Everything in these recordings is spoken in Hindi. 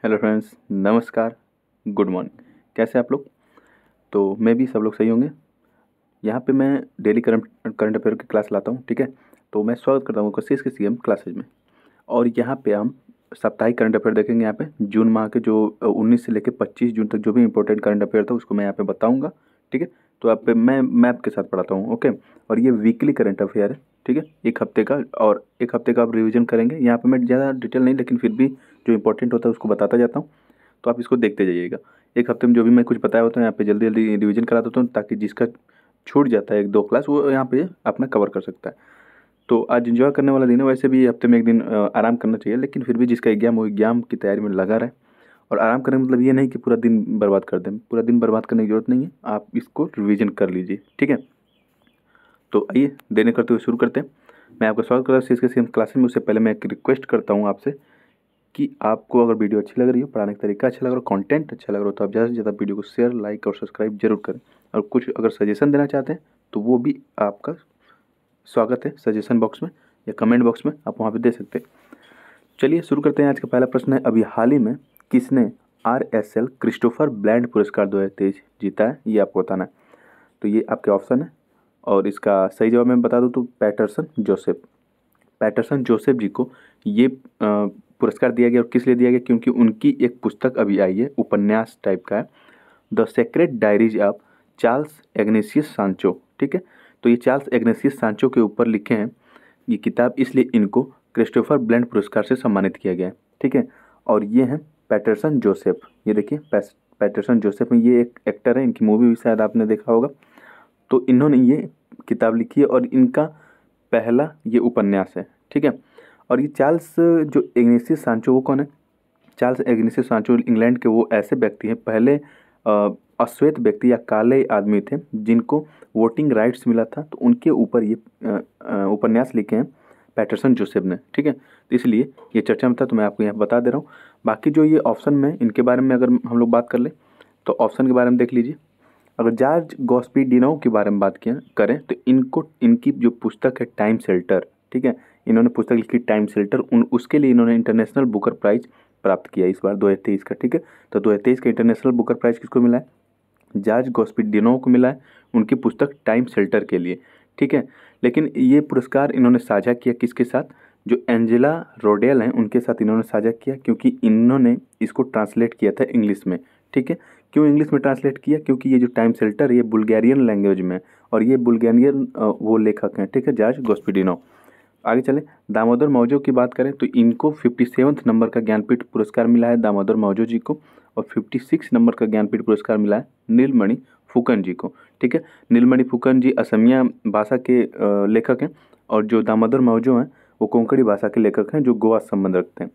हेलो फ्रेंड्स, नमस्कार, गुड मॉर्निंग। कैसे हैं आप लोग? तो मैं भी सब लोग सही होंगे। यहाँ पे मैं डेली करंट करंट अफेयर की क्लास लाता हूँ, ठीक है। तो मैं स्वागत करता हूँ कोशिश के सीएम क्लासेज में। और यहाँ पे हम साप्ताहिक करंट अफेयर देखेंगे। यहाँ पे जून माह के जो 19 से लेकर 25 जून तक जो भी इंपॉर्टेंट करंट अफेयर था उसको मैं यहाँ पे बताऊँगा, ठीक है। तो आप पे मैं मैप के साथ पढ़ाता हूँ, ओके। और ये वीकली करंट अफेयर है, ठीक है, एक हफ्ते का। और एक हफ्ते का आप रिवीजन करेंगे। यहाँ पे मैं ज़्यादा डिटेल नहीं, लेकिन फिर भी जो इंपॉर्टेंट होता है उसको बताता जाता हूँ। तो आप इसको देखते जाइएगा। एक हफ्ते में जो भी मैं कुछ बताया होता है यहाँ पे जल्दी जल्दी रिवीजन करा देता हूँ, ताकि जिसका छूट जाता है एक दो क्लास वो यहाँ पे अपना कवर कर सकता है। तो आज एंजॉय करने वाला दिन है। वैसे भी हफ्ते में एक दिन आराम करना चाहिए, लेकिन फिर भी जिसका एग्जाम हो एग्जाम की तैयारी में लगा रहे। और आराम करने का मतलब ये नहीं कि पूरा दिन बर्बाद कर दें। पूरा दिन बर्बाद करने की जरूरत नहीं है, आप इसको रिवीजन कर लीजिए, ठीक है। तो आइए देने करते हुए शुरू करते हैं। मैं आपका स्वागत करता हूँ इसके सेम क्लासेस में। उससे पहले मैं एक रिक्वेस्ट करता हूँ आपसे कि आपको अगर वीडियो अच्छी लग रही हो, पढ़ाने का तरीका अच्छा लग रहा हो, कंटेंट अच्छा लग रहा हो, तो आप ज़्यादा से ज़्यादा वीडियो को शेयर, लाइक और सब्सक्राइब जरूर करें। और कुछ अगर सजेशन देना चाहते हैं तो वो भी आपका स्वागत है। सजेशन बॉक्स में या कमेंट बॉक्स में आप वहाँ पे दे सकते हैं। चलिए शुरू करते हैं। आज का पहला प्रश्न है, अभी हाल ही में किसने RSL क्रिस्टोफर ब्लैंड पुरस्कार 2023 जीता है? ये आपको बताना है। तो ये आपके ऑप्शन है, और इसका सही जवाब मैं बता दूं तो पैटरसन जोसेफ। पैटरसन जोसेफ जी को ये पुरस्कार दिया गया। और किस लिए दिया गया? क्योंकि उनकी एक पुस्तक अभी आई है, उपन्यास टाइप का है, the secret diaries of Charles Ignatius Sancho, ठीक है। तो ये चार्ल्स इग्नेशियस सांचो के ऊपर लिखे हैं ये किताब, इसलिए इनको क्रिस्टोफर ब्लेंड पुरस्कार से सम्मानित किया गया है, ठीक है। और ये हैं पैटरसन जोसेफ। ये देखिए पैटरसन जोसेफ में ये एक एक्टर है, इनकी मूवी भी शायद आपने देखा होगा। तो इन्होंने ये किताब लिखी है और इनका पहला ये उपन्यास है, ठीक है। और ये चार्ल्स जो इग्नेशियस सांचो, वो कौन है? चार्ल्स इग्नेशियस सांचो इंग्लैंड के वो ऐसे व्यक्ति हैं, पहले अश्वेत व्यक्ति या काले आदमी थे जिनको वोटिंग राइट्स मिला था। तो उनके ऊपर ये उपन्यास लिखे हैं पैटरसन जोसेफ ने, ठीक है। तो इसलिए ये चर्चा में था, तो मैं आपको यहाँ बता दे रहा हूँ। बाकी जो ये ऑप्शन में इनके बारे में अगर हम लोग बात कर ले, तो ऑप्शन के बारे में देख लीजिए। अगर जॉर्ज गॉस्पिडिनो के बारे में बात किया करें तो इनको इनकी जो पुस्तक है टाइम शेल्टर, ठीक है, इन्होंने पुस्तक लिखी टाइम शेल्टर, उन उसके लिए इन्होंने इंटरनेशनल बुकर प्राइज प्राप्त किया इस बार 2023 का, ठीक है। तो 2023 का इंटरनेशनल बुकर प्राइज किसको मिला है? जॉर्ज गॉस्पिडिनो को मिला है, उनकी पुस्तक टाइम शेल्टर के लिए, ठीक है। लेकिन ये पुरस्कार इन्होंने साझा किया किसके साथ? जो एंजेला रोडेल हैं उनके साथ इन्होंने साझा किया, क्योंकि इन्होंने इसको ट्रांसलेट किया था इंग्लिश में, ठीक है। क्यों इंग्लिश में ट्रांसलेट किया? क्योंकि ये जो टाइम शेल्टर है ये बुल्गारियन लैंग्वेज में है, और ये बुल्गारियन वो लेखक हैं, ठीक है, जॉर्ज गॉस्पिडिनो। आगे चले, दामोदर मौजो की बात करें तो इनको 57 नंबर का ज्ञानपीठ पुरस्कार मिला है दामोदर मौजो जी को। और 56 नंबर का ज्ञानपीठ पुरस्कार मिला है नीलमणि फुकन जी को, ठीक है। नीलमणि फुकन जी असमिया भाषा के लेखक हैं, और जो दामोदर मौजो हैं वो कोंकणी भाषा के लेखक हैं जो गोवा से संबंध रखते हैं।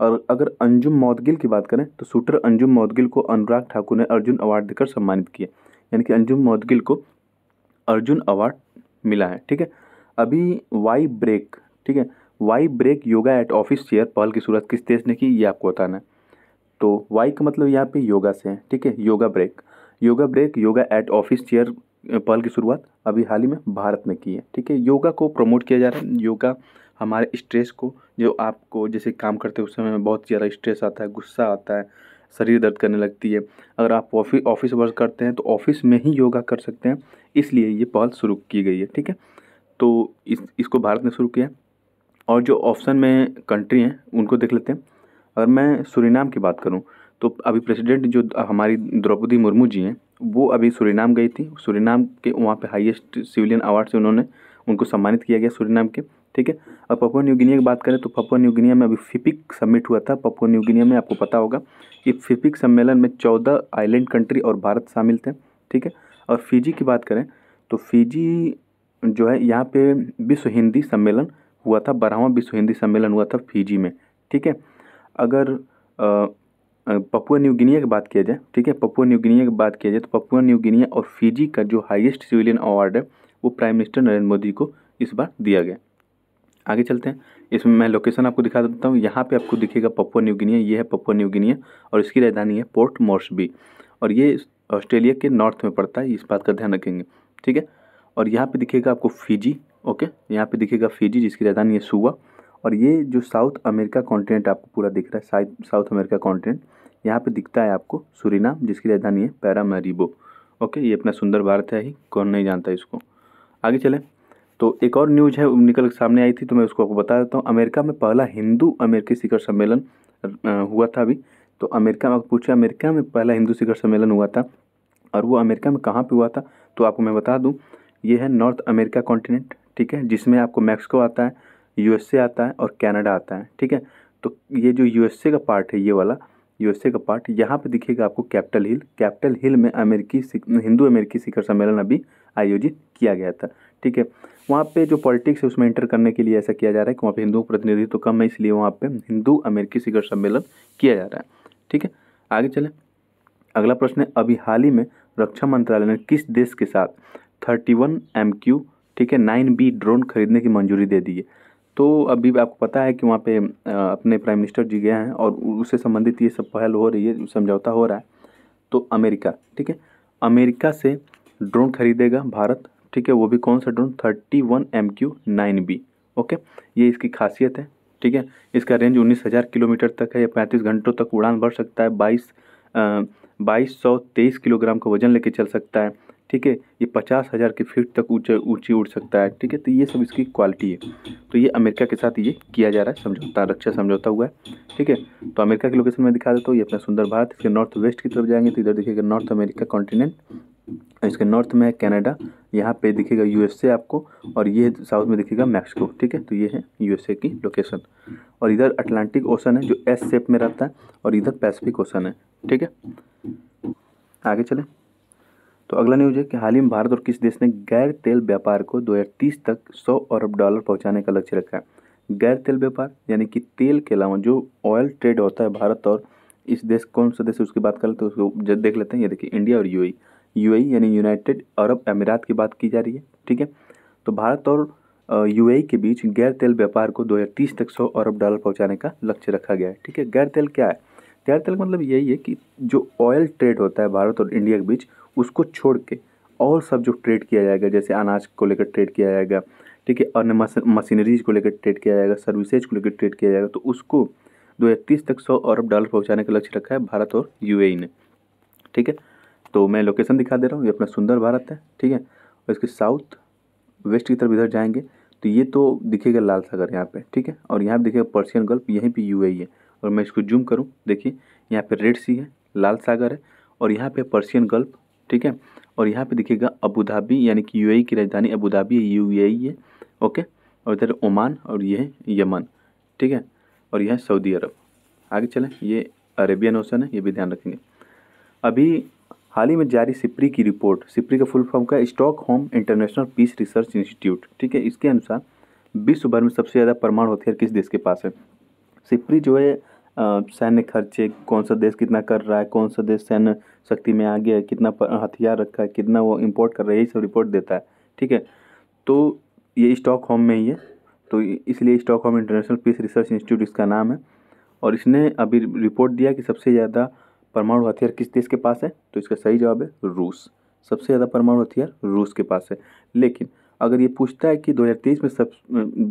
और अगर अंजुम मौदगिल की बात करें तो शूटर अंजुम मौदगिल को अनुराग ठाकुर ने अर्जुन अवार्ड देकर सम्मानित किया। यानी कि अंजुम मौदगिल को अर्जुन अवार्ड मिला है, ठीक है। अभी वाई ब्रेक, ठीक है, Y break yoga at office chair पहल की शुरुआत किस देश ने की? ये आपको बताना है। तो वाई का मतलब यहाँ पे योगा से है, ठीक है। Yoga break, yoga break, yoga at office chair पहल की शुरुआत अभी हाल ही में भारत में की है, ठीक है। योगा को प्रमोट किया जा रहा है। योगा हमारे स्ट्रेस को, जो आपको जैसे काम करते उस समय में बहुत ज़्यादा स्ट्रेस आता है, गुस्सा आता है, शरीर दर्द करने लगती है, अगर आप ऑफिस वर्क करते हैं तो ऑफिस में ही योगा कर सकते हैं, इसलिए ये पहल शुरू की गई है, ठीक है। तो इसको भारत ने शुरू किया। और जो ऑप्शन में कंट्री हैं उनको देख लेते हैं। अगर मैं सूरीनाम की बात करूं तो अभी प्रेसिडेंट जो हमारी द्रौपदी मुर्मू जी हैं वो अभी सूरीनाम गई थी। सूरीनाम के वहाँ पे हाईएस्ट सिविलियन अवार्ड से उन्होंने उनको सम्मानित किया गया सूरीनाम के, ठीक है। अब पपुआ न्यू गिनिया की बात करें तो पपुआ न्यू गिनिया में अभी फिपिक समिट हुआ था। पपुआ न्यू गिनिया में आपको पता होगा कि फिपिक सम्मेलन में 14 आइलैंड कंट्री और भारत शामिल थे, ठीक है। और फिजी की बात करें तो फिजी जो है यहाँ पे विश्व हिंदी सम्मेलन हुआ था, 12वां विश्व हिंदी सम्मेलन हुआ था फिजी में, ठीक है। अगर पपुआ न्यू गिनिया की बात किया जाए, ठीक है, पपुआ न्यू गिनिया की बात किया जाए तो पपुआ न्यू गिनिया और फिजी का जो हाईएस्ट सिविलियन अवार्ड है वो प्राइम मिनिस्टर नरेंद्र मोदी को इस बार दिया गया। आगे चलते हैं। इसमें मैं लोकेशन आपको दिखा देता हूँ। यहाँ पे आपको दिखेगा पपुआ न्यू गिनिया, ये है पपुआ न्यू गिनिया, और इसकी राजधानी है पोर्ट मॉर्सबी, और ये ऑस्ट्रेलिया के नॉर्थ में पड़ता है, इस बात का ध्यान रखेंगे, ठीक है। और यहाँ पे दिखेगा आपको फिजी, ओके, यहाँ पे दिखेगा फिजी जिसकी राजधानी है सुवा, और ये जो साउथ अमेरिका कॉन्टिनेंट आपको पूरा दिख रहा है, साउथ अमेरिका कॉन्टिनेंट, यहाँ पे दिखता है आपको सूरीनाम, जिसकी राजधानी है पैरामरीबो। ओके, ये अपना सुंदर भारत है ही, कौन नहीं जानता इसको। आगे चलें तो एक और न्यूज़ है निकल के सामने आई थी, तो मैं उसको आपको बता देता हूँ। अमेरिका में पहला हिंदू अमेरिकी शिखर सम्मेलन हुआ था अभी। तो अमेरिका में पूछे, अमेरिका में पहला हिंदू शिखर सम्मेलन हुआ था, और वो अमेरिका में कहाँ पे हुआ था, तो आपको मैं बता दूं, ये है नॉर्थ अमेरिका कॉन्टिनेंट, ठीक है, जिसमें आपको मैक्सिको आता है, यूएसए आता है और कनाडा आता है, ठीक है। तो ये जो यूएसए का पार्ट है, ये वाला यूएसए का पार्ट, यहाँ पे दिखेगा आपको कैपिटल हिल। कैपिटल हिल में हिंदू अमेरिकी शिखर सम्मेलन अभी आयोजित किया गया था, ठीक है। वहाँ पे जो पॉलिटिक्स है उसमें एंटर करने के लिए ऐसा किया जा रहा है कि वहाँ पे हिंदू प्रतिनिधित्व तो कम है, इसलिए वहाँ पे हिंदू अमेरिकी शिखर सम्मेलन किया जा रहा है, ठीक है। आगे चलें, अगला प्रश्न है, अभी हाल ही में रक्षा मंत्रालय ने किस देश के साथ 31 MQ, ठीक है, 9B ड्रोन खरीदने की मंजूरी दे दी है। तो अभी आपको पता है कि वहाँ पे अपने प्राइम मिनिस्टर जी गए हैं और उससे संबंधित ये सब पहल हो रही है, समझौता हो रहा है। तो अमेरिका, ठीक है, अमेरिका से ड्रोन खरीदेगा भारत, ठीक है, वो भी कौन सा ड्रोन, 31 MQ 9B। ओके, ये इसकी खासियत है, ठीक है। इसका रेंज 19,000 किलोमीटर तक है, या 35 घंटों तक उड़ान भर सकता है, 2223 किलोग्राम का वजन लेके चल सकता है, ठीक है। ये 50,000 के फीट तक ऊंची उड़ सकता है, ठीक है। तो ये सब इसकी क्वालिटी है। तो ये अमेरिका के साथ ये किया जा रहा है समझौता, रक्षा समझौता हुआ है, ठीक है। तो अमेरिका की लोकेशन में दिखा देता हूँ, ये अपना सुंदर भारत, इसके नॉर्थ वेस्ट की तरफ जाएंगे तो इधर दिखेगा नॉर्थ अमेरिका कॉन्टिनेंट, इसके नॉर्थ में है कनाडा, यहाँ पे दिखेगा यूएसए आपको, और ये साउथ में दिखेगा मैक्सिको, ठीक है। तो ये है यूएसए की लोकेशन, और इधर अटलांटिक ओशन है जो एस शेप में रहता है, और इधर पैसिफिक ओशन है, ठीक है। आगे चलें तो अगला न्यूज़ है कि हाल ही में भारत और किस देश ने गैर तेल व्यापार को 2030 तक $100 अरब पहुंचाने का लक्ष्य रखा है। गैर तेल व्यापार यानी कि तेल के अलावा जो ऑयल ट्रेड होता है भारत और इस देश, कौन सा देश है उसकी बात करें तो उसको देख लेते हैं। ये देखिए, इंडिया और यूएई, यूएई यानी यूनाइटेड अरब अमीरात की बात की जा रही है, ठीक है। तो भारत और यूएई के बीच गैर तेल व्यापार को 2030 तक $100 अरब पहुंचाने का लक्ष्य रखा गया है, ठीक है। गैर तेल क्या है, गैर तेल का मतलब यही है कि जो ऑयल ट्रेड होता है भारत और इंडिया के बीच, उसको छोड़ के और सब जो ट्रेड किया जाएगा, जैसे अनाज को लेकर ट्रेड किया जाएगा, ठीक है, अन्य मशीनरीज को लेकर ट्रेड किया जाएगा, सर्विसेज को लेकर ट्रेड किया जाएगा, तो उसको 2030 तक $100 अरब पहुंचाने का लक्ष्य रखा है भारत और यूएई ने, ठीक है। तो मैं लोकेशन दिखा दे रहा हूँ, ये अपना सुंदर भारत है, ठीक है। और इसके साउथ वेस्ट की तरफ इधर जाएंगे तो ये तो दिखेगा लाल सागर यहाँ पे, ठीक है, और यहाँ पे दिखेगा पर्शियन गल्फ, यहीं पे यूएई है। और मैं इसको जूम करूँ, देखिए यहाँ पे रेड सी है, लाल सागर है, और यहाँ पे पर्शियन गल्फ, ठीक है। और यहाँ पे दिखेगा अबू धाबी, यानी कि यूएई की राजधानी अबू धाबी है, यूएई है, ओके। और इधर ओमान, और ये है यमन, ठीक है, और यह है सऊदी अरब। आगे चलें, ये अरेबियन ओशन है, ये भी ध्यान रखेंगे। अभी हाल ही में जारी सिप्री की रिपोर्ट, सिप्री का फुल फॉर्म का Stockholm International Peace Research Institute, ठीक है, इसके अनुसार विश्व भर में सबसे ज़्यादा परमाणु हथियार किस देश के पास है। सिप्री जो है सैन्य खर्चे, कौन सा देश कितना कर रहा है, कौन सा देश सैन्य शक्ति में आगे है, कितना हथियार रखा है, कितना वो इम्पोर्ट कर रहा है, यही सब रिपोर्ट देता है, ठीक है। तो ये स्टॉकहोम में ही है, तो इसलिए Stockholm International Peace Research Institute इसका नाम है। और इसने अभी रिपोर्ट दिया कि सबसे ज़्यादा परमाणु हथियार किस देश के पास है, तो इसका सही जवाब है रूस। सबसे ज़्यादा परमाणु हथियार रूस के पास है। लेकिन अगर ये पूछता है कि 2023 में सब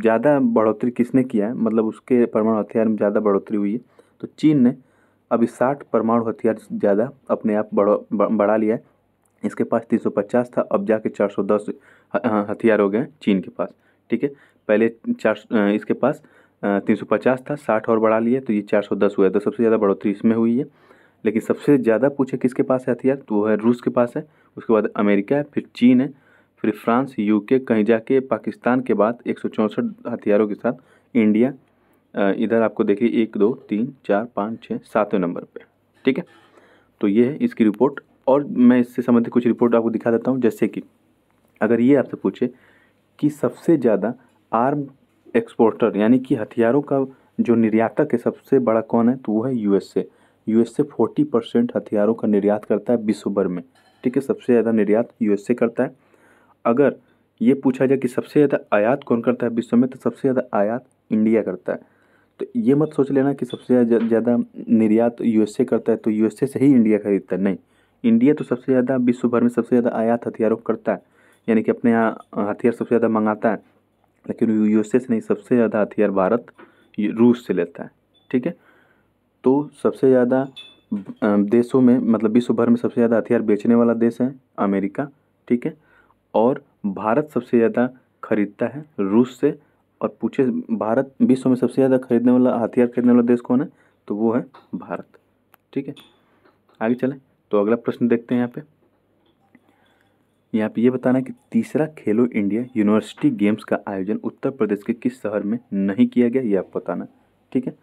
ज़्यादा बढ़ोतरी किसने किया है, मतलब उसके परमाणु हथियार में ज़्यादा बढ़ोतरी हुई है, तो चीन ने अभी 60 परमाणु हथियार ज़्यादा अपने आप बढ़ा लिया है। इसके पास 350 था, अब जाके 410 हथियार हो गए चीन के पास, ठीक है। पहले इसके पास 350 था, 60 और बढ़ा लिए तो ये 410 हुआ है, तो सबसे ज़्यादा बढ़ोतरी इसमें हुई है। लेकिन सबसे ज़्यादा पूछे किसके पास है हथियार, तो वो है रूस के पास है, उसके बाद अमेरिका है, फिर चीन है, फिर फ्रांस, यूके, कहीं जाके पाकिस्तान के बाद 164 हथियारों के साथ इंडिया इधर आपको देखिए 1 2 3 4 5 6 7वें नंबर पे, ठीक है। तो ये है इसकी रिपोर्ट, और मैं इससे संबंधित कुछ रिपोर्ट आपको दिखा देता हूँ। जैसे कि अगर ये आपसे पूछे कि सबसे ज़्यादा आर्म एक्सपोर्टर यानी कि हथियारों का जो निर्यातक है सबसे बड़ा कौन है, तो वो है यूएसए। यूएसए 40% हथियारों का निर्यात करता है विश्व भर में, ठीक है, सबसे ज़्यादा निर्यात यूएसए करता है। अगर ये पूछा जाए कि सबसे ज़्यादा आयात कौन करता है विश्व में, तो सबसे ज़्यादा आयात इंडिया करता है। तो ये मत सोच लेना कि सबसे ज़्यादा निर्यात यूएसए करता है तो यूएसए से ही इंडिया खरीदता है, नहीं। इंडिया तो सबसे ज़्यादा विश्व भर में सबसे ज़्यादा आयात हथियारों को करता है, यानी कि अपने यहाँ हथियार सबसे ज़्यादा मंगाता है। लेकिन यूएसए से नहीं, सबसे ज़्यादा हथियार भारत रूस से लेता है। ठीक है, तो सबसे ज़्यादा देशों में, मतलब विश्व भर में सबसे ज़्यादा हथियार बेचने वाला देश है अमेरिका। ठीक है, और भारत सबसे ज़्यादा खरीदता है रूस से। और पूछे भारत विश्व में सबसे ज़्यादा खरीदने वाला, हथियार खरीदने वाला देश कौन है, तो वो है भारत। ठीक है, आगे चलें। तो अगला प्रश्न देखते हैं यहाँ पे ये बताना है कि तीसरा खेलो इंडिया यूनिवर्सिटी गेम्स का आयोजन उत्तर प्रदेश के किस शहर में नहीं किया गया, ये आपको बताना है। ठीक है,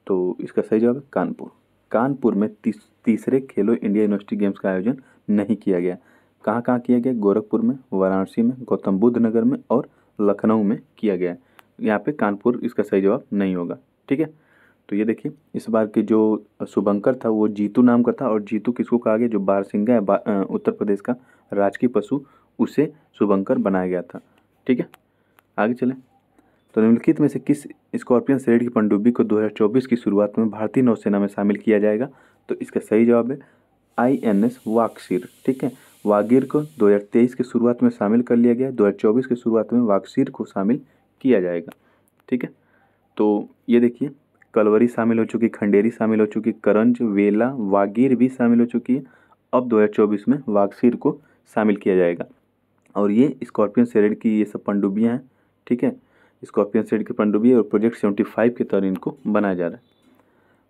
तो इसका सही जवाब है कानपुर। कानपुर में तीसरे खेलो इंडिया यूनिवर्सिटी गेम्स का आयोजन नहीं किया गया। कहाँ कहाँ किया गया, गोरखपुर में, वाराणसी में, गौतम बुद्ध नगर में और लखनऊ में किया गया। यहाँ पे कानपुर इसका सही जवाब नहीं होगा। ठीक है, तो ये देखिए, इस बार के जो शुभंकर था वो जीतू नाम का था। और जीतू किसको कहा गया, जो बारहसिंगा है उत्तर प्रदेश का राजकीय पशु, उसे शुभंकर बनाया गया था। ठीक है, आगे चलें। तो निम्नलिखित में से किस स्कॉर्पियन श्रेणी की पनडुब्बी को 2024 की शुरुआत में भारतीय नौसेना में शामिल किया जाएगा, तो इसका सही जवाब है INS वागसीर। ठीक है, वागीर को 2023 की शुरुआत में शामिल कर लिया गया, 2024 की शुरुआत में वागसीर को शामिल किया जाएगा। ठीक है, तो ये देखिए, कलवरी शामिल हो चुकी, खंडेरी शामिल हो चुकी, करंज, वेला, वागीर भी शामिल हो चुकी है। अब 2024 में वागसीर को शामिल किया जाएगा। और ये स्कॉर्पियन श्रेणी की ये सब पनडुब्बियाँ हैं। ठीक है, स्कॉर्पियन श्रेणी की पनडुब्बी और प्रोजेक्ट 75 के तहत इनको बनाया जा रहा है।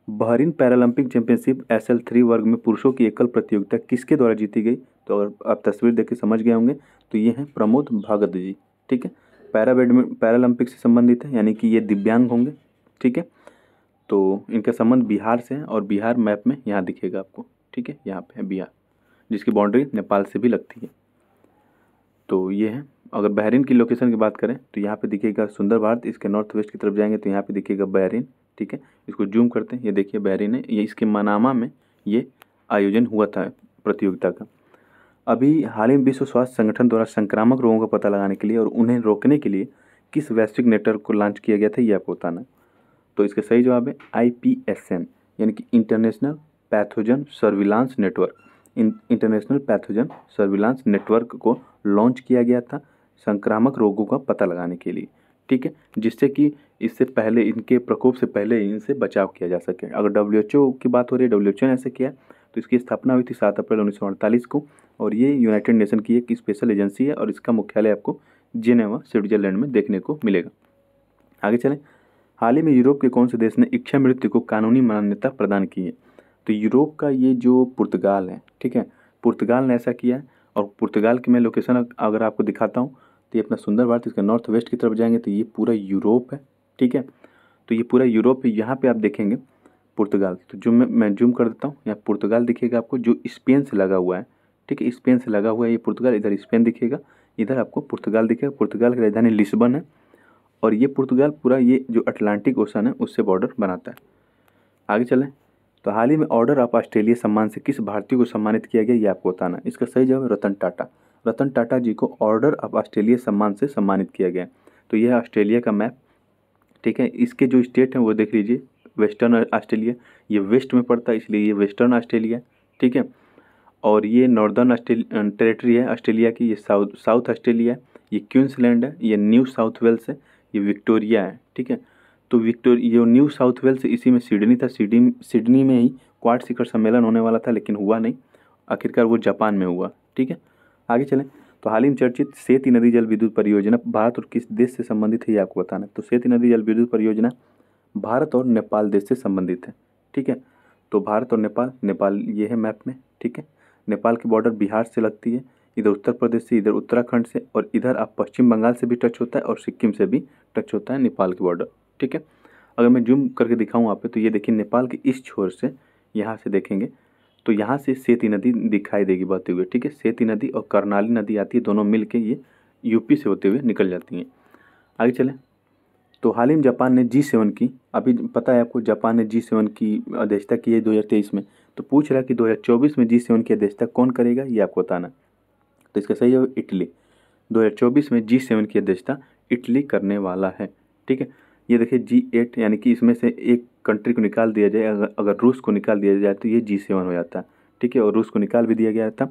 बहरीन पैरालंपिक चैंपियनशिप SL3 वर्ग में पुरुषों की एकल प्रतियोगिता किसके द्वारा जीती गई, तो अगर आप तस्वीर देख के समझ गए होंगे तो ये हैं प्रमोद भगत जी। ठीक है, पैरालंपिक से संबंधित है, यानी कि ये दिव्यांग होंगे। ठीक है, तो इनका संबंध बिहार से है और बिहार मैप में यहाँ दिखेगा आपको। ठीक है, यहाँ पे है बिहार, जिसकी बाउंड्री नेपाल से भी लगती है। तो ये है, अगर बहरीन की लोकेशन की बात करें तो यहाँ पे दिखेगा सुंदर भारत, इसके नॉर्थ वेस्ट की तरफ जाएंगे तो यहाँ पे दिखेगा बहरीन। ठीक है, इसको जूम करते हैं, ये देखिए बहरीन है, ये इसके मनामा में ये आयोजन हुआ था प्रतियोगिता का। अभी हाल ही में विश्व स्वास्थ्य संगठन द्वारा संक्रामक रोगों का पता लगाने के लिए और उन्हें रोकने के लिए किस वैश्विक नेटवर्क को लॉन्च किया गया था, ये आपको बताना है। तो इसका सही जवाब है IPSN, यानी कि international pathogen surveillance network. International pathogen surveillance network को लॉन्च किया गया था संक्रामक रोगों का पता लगाने के लिए। ठीक है, जिससे कि इससे पहले, इनके प्रकोप से पहले इनसे बचाव किया जा सके। अगर WHO की बात हो रही है, WHO ने ऐसे किया, तो इसकी स्थापना हुई थी 7 अप्रैल 1948 को। और ये यूनाइटेड नेशन की एक स्पेशल एजेंसी है और इसका मुख्यालय आपको जिनेवा स्विट्जरलैंड में देखने को मिलेगा। आगे चलें। हाल ही में यूरोप के कौन से देश ने इच्छा मृत्यु को कानूनी मान्यता प्रदान की है, तो यूरोप का ये जो पुर्तगाल है। ठीक है, पुर्तगाल ने ऐसा किया है। और पुर्तगाल की मैं लोकेशन अगर आपको दिखाता हूँ तो ये अपना सुंदर भारत, इसके नॉर्थ वेस्ट की तरफ जाएंगे तो ये पूरा यूरोप है। ठीक है, तो ये पूरा यूरोप है। यहाँ पे आप देखेंगे पुर्तगाल, तो जो मैं जूम कर देता हूँ, यहाँ पुर्तगाल दिखेगा आपको, जो स्पेन से लगा हुआ है। ठीक है, स्पेन से लगा हुआ है ये पुर्तगाल, इधर स्पेन दिखेगा, इधर आपको पुर्तगाल दिखेगा। पुर्तगाल की राजधानी लिस्बन है। और ये पुर्तगाल पूरा ये जो अटलांटिक ओशन है उससे बॉर्डर बनाता है। आगे चलें। तो हाल ही में ऑर्डर ऑफ ऑस्ट्रेलिया सम्मान से किस भारतीय को सम्मानित किया गया, ये आपको बताना है। इसका सही जवाब है रतन टाटा। रतन टाटा जी को ऑर्डर ऑफ ऑस्ट्रेलिया सम्मान से सम्मानित किया गया। तो यह है ऑस्ट्रेलिया का मैप। ठीक है, इसके जो स्टेट हैं वो देख लीजिए। वेस्टर्न ऑस्ट्रेलिया, ये वेस्ट में पड़ता है इसलिए ये वेस्टर्न ऑस्ट्रेलिया। ठीक है, और ये नॉर्दर्न टेरेटरी है ऑस्ट्रेलिया की, ये साउथ ऑस्ट्रेलिया है, ये क्वींसलैंड है, ये न्यू साउथ वेल्स है, ये विक्टोरिया है। ठीक है, तो विक्टोरिया जो न्यू साउथ वेल्स, इसी में सिडनी था। सिडनी में ही क्वाड शिखर सम्मेलन होने वाला था लेकिन हुआ नहीं, आखिरकार वो जापान में हुआ। ठीक है, आगे चलें। तो हाल ही में चर्चित सेती नदी जल विद्युत परियोजना भारत और किस देश से संबंधित है, ये आपको बताना है। तो सेती नदी जल विद्युत परियोजना भारत और नेपाल देश से संबंधित है। ठीक है, तो भारत और नेपाल, नेपाल ये है मैप में। ठीक है, नेपाल की बॉर्डर बिहार से लगती है, इधर उत्तर प्रदेश से, इधर उत्तराखंड से, और इधर आप पश्चिम बंगाल से भी टच होता है और सिक्किम से भी टच होता है नेपाल की बॉर्डर। ठीक है, अगर मैं जूम करके दिखाऊँ आप पे, तो ये देखिए नेपाल के इस छोर से, यहाँ से देखेंगे तो यहाँ से सेती नदी दिखाई देगी बहते हुए। ठीक है, सेती नदी और कर्नाली नदी आती है, दोनों मिल के ये यूपी से होते हुए निकल जाती हैं। आगे चलें। तो हाल ही में जापान ने G7 की, अभी पता है आपको, जापान ने G7 की अध्यक्षता की है 2023 में। तो पूछ रहा है कि 2024 में G7 की अध्यक्षता कौन करेगा, ये आपको बताना। तो इसका सही जवाब इटली। 2024 में G7 की अध्यक्षता इटली करने वाला है। ठीक है, ये देखिए G8, यानी कि इसमें से एक कंट्री को निकाल दिया जाए, अगर रूस को निकाल दिया जाए तो ये G7 हो जाता है। ठीक है, और रूस को निकाल भी दिया गया था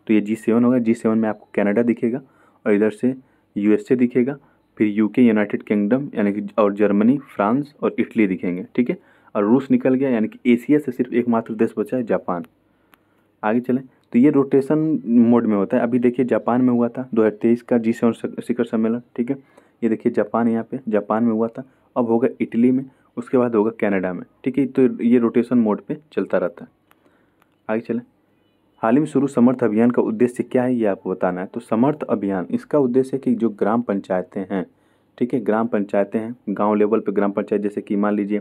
तो ये G7 होगा। G7 में आपको कनाडा दिखेगा और इधर से USA दिखेगा फिर यूके यूनाइटेड किंगडम यानी कि और जर्मनी, फ्रांस और इटली दिखेंगे, ठीक है। और रूस निकल गया, यानी कि एशिया से सिर्फ एकमात्र देश बचा है, जापान। आगे चलें तो ये रोटेशन मोड में होता है। अभी देखिए जापान में हुआ था 2023 का G7 शिखर सम्मेलन, ठीक है। ये देखिए जापान, यहाँ पे जापान में हुआ था, अब होगा इटली में, उसके बाद होगा कनाडा में, ठीक है। तो ये रोटेशन मोड पे चलता रहता है। आगे चलें, हाल ही में शुरू समर्थ अभियान का उद्देश्य क्या है ये आपको बताना है। तो समर्थ अभियान, इसका उद्देश्य है कि जो ग्राम पंचायतें हैं, ठीक है, ग्राम पंचायतें हैं, गांव लेवल पे ग्राम पंचायत, जैसे कि मान लीजिए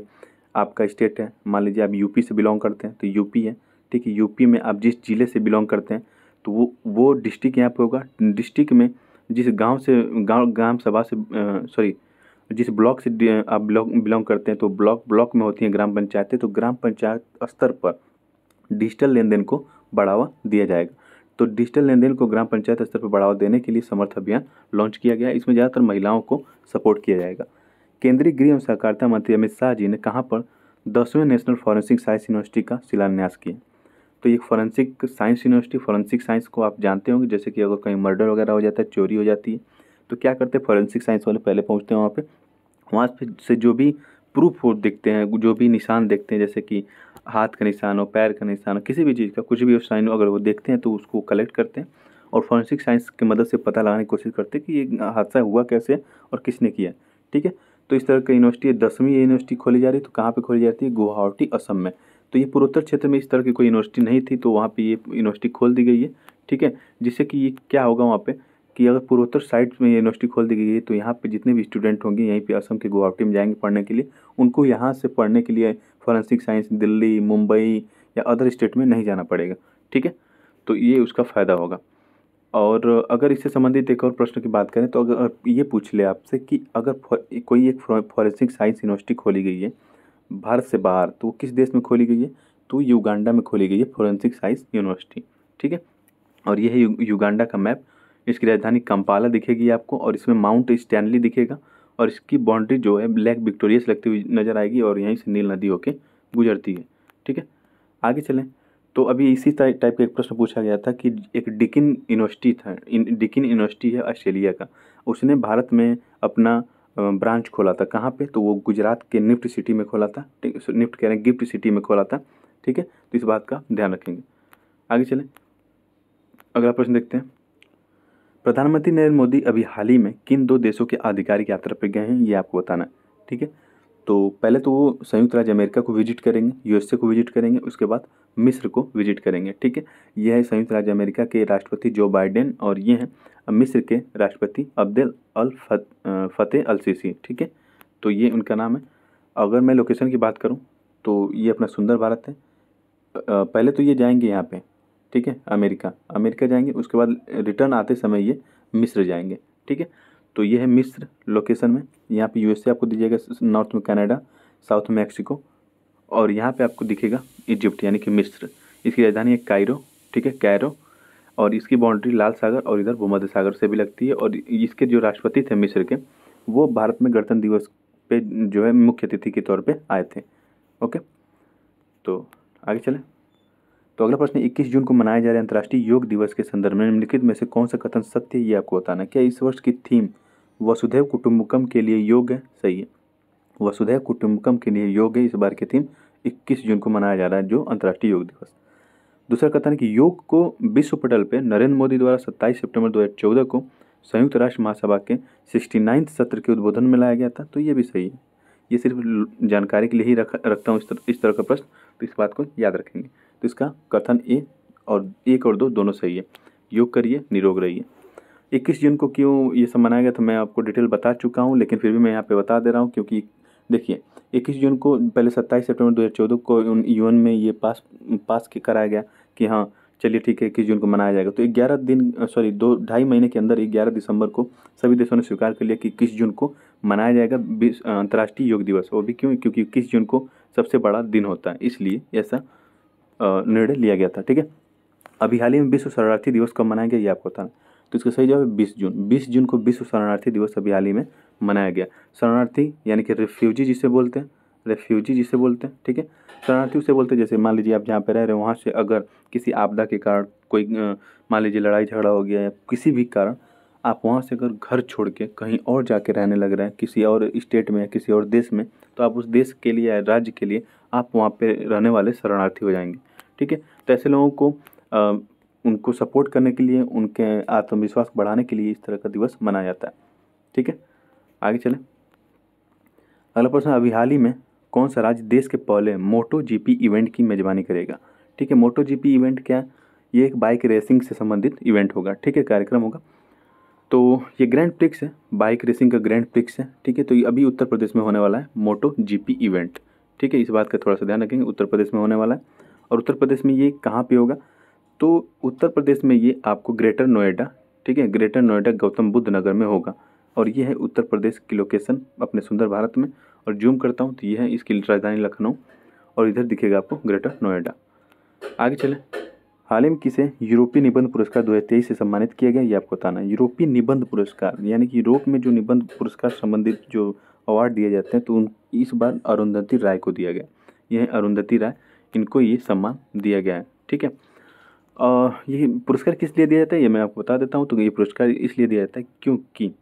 आपका स्टेट है, मान लीजिए आप यूपी से बिलोंग करते हैं तो यूपी है, ठीक है। यूपी में आप जिस जिले से बिलोंग करते हैं तो वो डिस्ट्रिक्ट यहाँ पे होगा। डिस्ट्रिक्ट में जिस गांव से ग्राम सभा से सॉरी जिस ब्लॉक से आप बिलोंग करते हैं तो ब्लॉक में होती हैं ग्राम पंचायतें। तो ग्राम पंचायत स्तर पर डिजिटल लेन देन को बढ़ावा दिया जाएगा। तो डिजिटल लेन देन को ग्राम पंचायत स्तर पर बढ़ावा देने के लिए समर्थ अभियान लॉन्च किया गया है। इसमें ज़्यादातर महिलाओं को सपोर्ट किया जाएगा। केंद्रीय गृह एवं सहकारिता मंत्री अमित शाह जी ने कहाँ पर 10वें नेशनल फॉरेंसिक साइंस यूनिवर्सिटी का शिलान्यास किया। तो ये forensic science university, forensic science को आप जानते होंगे, जैसे कि अगर कहीं मर्डर वगैरह हो जाता है, चोरी हो जाती है, तो क्या करते हैं फॉरेंसिक साइंस वाले, पहले पहुँचते हैं वहाँ पे, वहाँ से जो भी प्रूफ हो दिखते हैं, जो भी निशान देखते हैं, जैसे कि हाथ का निशान हो, पैर का निशान हो, किसी भी चीज़ का कुछ भी साइन हो, अगर वो देखते हैं तो उसको कलेक्ट करते हैं और फॉरेंसिक साइंस की मदद से पता लगाने की कोशिश करते हैं कि ये हादसा हुआ कैसे और किसने किया, ठीक है। तो इस तरह की यूनिवर्सिटी 10वीं यूनिवर्सिटी खोली जा रही है। तो कहाँ पे खोली जाती है? गुवाहाटी, असम में। तो ये पूर्वोत्तर क्षेत्र में इस तरह की कोई यूनिवर्सिटी नहीं थी, तो वहाँ पे ये यूनिवर्सिटी खोल दी गई है, ठीक है। जिससे कि ये क्या होगा वहाँ पे कि अगर पूर्वोत्तर साइड में यूनिवर्सिटी खोल दी गई है तो यहाँ पे जितने भी स्टूडेंट होंगे यहीं पे असम के गुवाहाटी में जाएंगे पढ़ने के लिए। उनको यहाँ से पढ़ने के लिए फॉरेंसिक साइंस दिल्ली, मुंबई या अदर स्टेट में नहीं जाना पड़ेगा, ठीक है। तो ये उसका फ़ायदा होगा। और अगर इससे संबंधित एक और प्रश्न की बात करें तो अगर ये पूछ ले आपसे कि अगर कोई एक फॉरेंसिक साइंस यूनिवर्सिटी खोली गई है भारत से बाहर, तो वो किस देश में खोली गई है? तो युगांडा में खोली गई है फॉरेंसिक साइंस यूनिवर्सिटी, ठीक है। और ये है युगांडा का मैप। इसकी राजधानी कंपाला दिखेगी आपको और इसमें माउंट स्टैनली दिखेगा और इसकी बाउंड्री जो है लेक विक्टोरिया से लगती हुई नज़र आएगी और यहीं से नील नदी होके गुजरती है, ठीक है। आगे चलें तो अभी इसी टाइप का एक प्रश्न पूछा गया था कि एक डिकिन यूनिवर्सिटी था, डिकिन यूनिवर्सिटी है ऑस्ट्रेलिया का, उसने भारत में अपना ब्रांच खोला था। कहाँ पे? तो वो गुजरात के निफ्ट सिटी में खोला था, ठीक है, निफ्ट कह रहे हैं गिफ्ट सिटी में खोला था, ठीक है। तो इस बात का ध्यान रखेंगे। आगे चलें, अगला प्रश्न देखते हैं। प्रधानमंत्री नरेंद्र मोदी अभी हाल ही में किन 2 देशों के आधिकारिक यात्रा पर गए हैं ये आपको बताना है, ठीक है। तो पहले तो वो संयुक्त राज्य अमेरिका को विजिट करेंगे, यूएसए को विजिट करेंगे, उसके बाद मिस्र को विजिट करेंगे, ठीक है। ये है संयुक्त राज्य अमेरिका के राष्ट्रपति जो बाइडेन और ये हैं मिस्र के राष्ट्रपति अब्देल अल फतेह अल सीसी, ठीक है। तो ये उनका नाम है। अगर मैं लोकेशन की बात करूँ तो ये अपना सुंदर भारत है। पहले तो ये जाएंगे यहाँ पे, ठीक है, अमेरिका जाएंगे, उसके बाद रिटर्न आते समय ये मिस्र जाएंगे, ठीक है। तो ये है मिस्र लोकेशन में। यहाँ पे यूएसए आपको दीजिएगा, नॉर्थ में कनाडा, साउथ में मैक्सिको और यहाँ पे आपको दिखेगा इजिप्ट यानी कि मिस्र। इसकी राजधानी है कायरो, ठीक है, कैरो। और इसकी बाउंड्री लाल सागर और इधर भूमध्य सागर से भी लगती है। और इसके जो राष्ट्रपति थे मिस्र के, वो भारत में गणतंत्र दिवस पे जो है मुख्य अतिथि के तौर पे आए थे। ओके, तो आगे चलें। तो अगला प्रश्न, 21 जून को मनाए जा रहे अंतर्राष्ट्रीय योग दिवस के संदर्भ में निम्नलिखित में से कौन सा कथन सत्य है ये आपको बताना है। क्या इस वर्ष की थीम वसुधैव कुटुंबकम के लिए योग है? सही है, वसुधैव कुटुंबकम के लिए योग है। इस बार की थीम 21 जून को मनाया जा रहा है जो अंतर्राष्ट्रीय योग दिवस। दूसरा कथन है कि योग को विश्व पटल पे नरेंद्र मोदी द्वारा 27 सितंबर 2014 को संयुक्त राष्ट्र महासभा के 69वें सत्र के उद्बोधन में लाया गया था। तो ये भी सही है। ये सिर्फ जानकारी के लिए ही रखता हूँ इस तरह का प्रश्न, तो इस बात को याद रखेंगे। तो इसका कथन ए और 1 और 2 दोनों सही है। योग करिए, निरोग रहिए। 21 जून को क्यों ये सब मनाया गया तो मैं आपको डिटेल बता चुका हूँ, लेकिन फिर भी मैं यहाँ पे बता दे रहा हूँ क्योंकि देखिए 21 जून को पहले 27 सितंबर 2014 को यूएन में ये पास कराया गया कि हाँ चलिए ठीक है 21 जून को मनाया जाएगा। तो 11 दिन 2-2.5 महीने के अंदर 11 दिसंबर को सभी देशों ने स्वीकार कर लिया कि 21 जून को मनाया जाएगा अंतर्राष्ट्रीय योग दिवस। वो भी क्यों? क्योंकि 21 जून को सबसे बड़ा दिन होता है, इसलिए ऐसा निर्णय लिया गया था, ठीक है। अभी हाल ही में विश्व शरणार्थी दिवस कब मनाया गया ये आपको बताना। तो इसका सही जवाब है 20 जून। 20 जून को विश्व शरणार्थी दिवस अभी हाल ही में मनाया गया। शरणार्थी यानी कि रेफ्यूजी जिसे बोलते हैं, ठीक है। शरणार्थी उसे बोलते हैं जैसे मान लीजिए आप जहाँ पे रह रहे हो वहाँ से अगर किसी आपदा के कारण कोई मान लीजिए लड़ाई झगड़ा हो गया या किसी भी कारण आप वहाँ से अगर घर छोड़ के कहीं और जाके रहने लग रहे हैं, किसी और स्टेट में या किसी और देश में, तो आप उस देश के लिए या राज्य के लिए आप वहाँ पे रहने वाले शरणार्थी हो जाएंगे। ठीक है, तो ऐसे लोगों को उनको सपोर्ट करने के लिए, उनके आत्मविश्वास बढ़ाने के लिए इस तरह का दिवस मनाया जाता है। ठीक है, आगे चलें। अगला प्रश्न, अभी हाल ही में कौन सा राज्य देश के पहले मोटो जीपी इवेंट की मेजबानी करेगा? ठीक है, मोटो जीपी इवेंट क्या है? ये एक बाइक रेसिंग से संबंधित इवेंट होगा। ठीक है, कार्यक्रम होगा। तो ये ग्रैंड प्रिक्स है, बाइक रेसिंग का ग्रैंड प्रिक्स है। ठीक है, तो ये अभी उत्तर प्रदेश में होने वाला है मोटो जीपी इवेंट। ठीक है, इस बात का थोड़ा सा ध्यान रखेंगे, उत्तर प्रदेश में होने वाला है। और उत्तर प्रदेश में ये कहाँ पे होगा? तो उत्तर प्रदेश में ये आपको ग्रेटर नोएडा, ठीक है, ग्रेटर नोएडा गौतम बुद्ध नगर में होगा। और ये है उत्तर प्रदेश की लोकेशन अपने सुंदर भारत में। और जूम करता हूँ तो ये है इसकी राजधानी लखनऊ, और इधर दिखेगा आपको ग्रेटर नोएडा। आगे चलें। हाल ही में किसे यूरोपीय निबंध पुरस्कार 2023 से सम्मानित किया गया, ये आपको बताना है। यूरोपीय निबंध पुरस्कार यानी कि यूरोप में जो निबंध पुरस्कार संबंधित जो अवार्ड दिए जाते हैं, तो इस बार अरुंधति राय को दिया गया। यह है अरुंधति राय, इनको ये सम्मान दिया गया है। ठीक है, ये पुरस्कार किस लिए दिया जाता है ये मैं आपको बता देता हूँ। तो ये पुरस्कार इसलिए दिया जाता है क्योंकि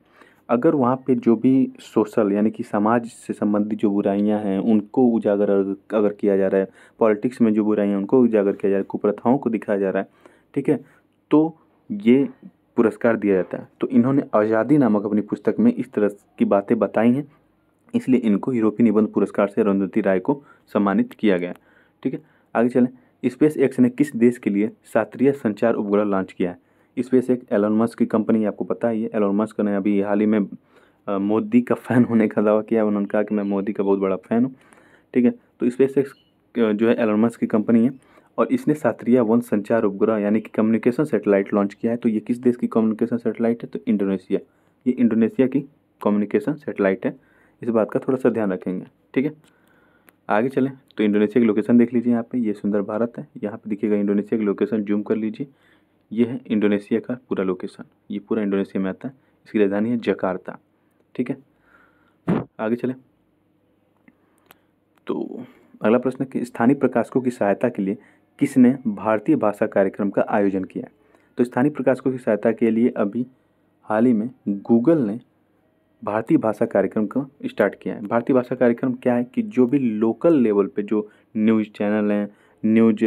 अगर वहाँ पे जो भी सोशल यानी कि समाज से संबंधित जो बुराइयां हैं उनको उजागर अगर किया जा रहा है, पॉलिटिक्स में जो बुराइयां हैं उनको उजागर किया जा रहा है, कुप्रथाओं को दिखाया जा रहा है, ठीक है, तो ये पुरस्कार दिया जाता है। तो इन्होंने आज़ादी नामक अपनी पुस्तक में इस तरह की बातें बताई हैं, इसलिए इनको यूरोपीय निबंध पुरस्कार से अरुंधति राय को सम्मानित किया गया। ठीक है, आगे चलें। स्पेस एक्स ने किस देश के लिए शास्त्रीय संचार उपग्रह लॉन्च किया है? स्पेस एक्स एलोन मस्क की कंपनी है, आपको पता ही है। एलोन मस्क ने अभी हाल ही में मोदी का फ़ैन होने का दावा किया। उन्होंने कहा कि मैं मोदी का बहुत बड़ा फ़ैन हूँ। ठीक है, तो स्पेस एक्स जो है एलोन मस्क की कंपनी है, और इसने शास्त्रीय वन संचार उपग्रह यानी कि कम्युनिकेशन सैटेलाइट लॉन्च किया है। तो ये किस देश की कम्युनिकेशन सैटेलाइट है? तो इंडोनेशिया। ये इंडोनेशिया की कम्युनिकेशन सैटेलाइट है, इस बात का थोड़ा सा ध्यान रखेंगे। ठीक है, आगे चलें। तो इंडोनेशिया की लोकेशन देख लीजिए, यहाँ पे ये सुंदर भारत है, यहाँ पे दिखेगा इंडोनेशिया की लोकेशन, जूम कर लीजिए। ये है इंडोनेशिया का पूरा लोकेशन, ये पूरा इंडोनेशिया में आता है। इसकी राजधानी है जकार्ता। ठीक है, आगे चलें। तो अगला प्रश्न है कि स्थानीय प्रकाशकों की सहायता के लिए किसने भारतीय भाषा कार्यक्रम का आयोजन किया है? तो स्थानीय प्रकाशकों की सहायता के लिए अभी हाल ही में गूगल ने भारतीय भाषा कार्यक्रम को स्टार्ट किया है। भारतीय भाषा कार्यक्रम क्या है कि जो भी लोकल लेवल पे जो न्यूज़ चैनल हैं, न्यूज़